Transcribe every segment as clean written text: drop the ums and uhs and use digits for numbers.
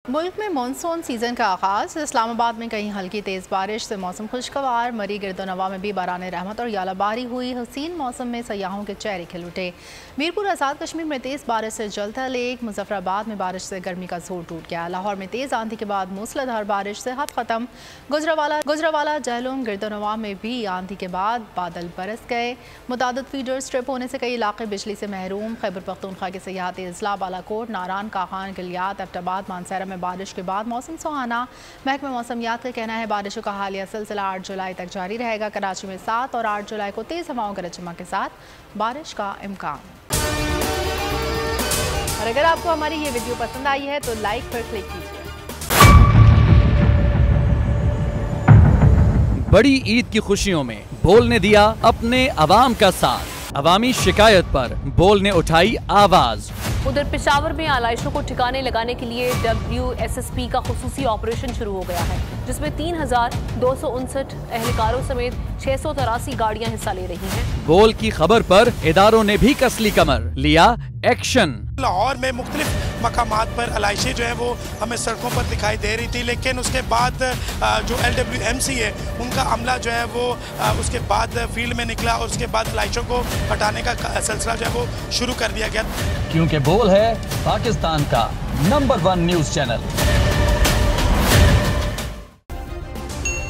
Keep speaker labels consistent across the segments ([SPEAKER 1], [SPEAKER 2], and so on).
[SPEAKER 1] मुल्क में monsoon season का आगाज़। इस्लामाबाद में कहीं हल्की तेज़ बारिश से मौसम खुशगवार। मरी गिरदोनवा में भी बारान रहमत और यालाबारी हुई। हसीन मौसम में सयाहों के चेहरे खिल उठे। मीरपुर आज़ाद कश्मीर में तेज़ बारिश से जलता लेक। मुजफ्फराबाद में बारिश से गर्मी का जोर टूट गया। लाहौर में तेज़ आंधी के बाद मूसलाधार बारिश से हद ख़त्म। गुजरावाला जहलुम गिरदोनवा में भी आंधी के बाद बादल बरस गए। मुतादिद फीडर स्ट्रिप होने से कई इलाके बिजली से महरूम। खैबर पख्तूनख्वा के सियाहती अजला बालाकोट, नारान, काखान, गिलियात, एबटाबाद, मानसरा में बारिश के बाद मौसम सुहाना। महकमा मौसमियात का कहना है बारिशों का हालिया सिलसिला 8 जुलाई तक जारी रहेगा। कराची में 7 और 8 जुलाई को तेज हवाओं गरज चमक के साथ बारिश का इम्कान। और अगर आपको हमारी ये वीडियो पसंद आई है तो लाइक पर क्लिक कीजिए।
[SPEAKER 2] बड़ी ईद की खुशियों में बोल ने दिया अपने अवाम का साथ। अवामी शिकायत पर बोल ने उठाई आवाज।
[SPEAKER 3] उधर पेशावर में आलाइशों को ठिकाने लगाने के लिए WSSP का खुसूसी ऑपरेशन शुरू हो गया है, जिसमें 3259 एहलकारों समेत 683 गाड़ियां हिस्सा ले रही हैं।
[SPEAKER 2] बोल की खबर पर इदारों ने भी कसली कमर, लिया एक्शन।
[SPEAKER 4] लाहौर में मुख्तलिफ मकामात पर आलाइशें जो है वो हमें सड़कों पर दिखाई दे रही थी, लेकिन उसके बाद जो LWMC है उनका अमला जो है वो उसके बाद फील्ड में निकला और उसके बाद आलाइशों को हटाने का सिलसिला जो है वो शुरू कर दिया गया,
[SPEAKER 5] क्योंकि बोल है पाकिस्तान का नंबर 1 न्यूज चैनल।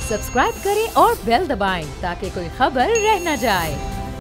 [SPEAKER 6] सब्सक्राइब करें और बेल दबाएं ताकि कोई खबर रह न जाए।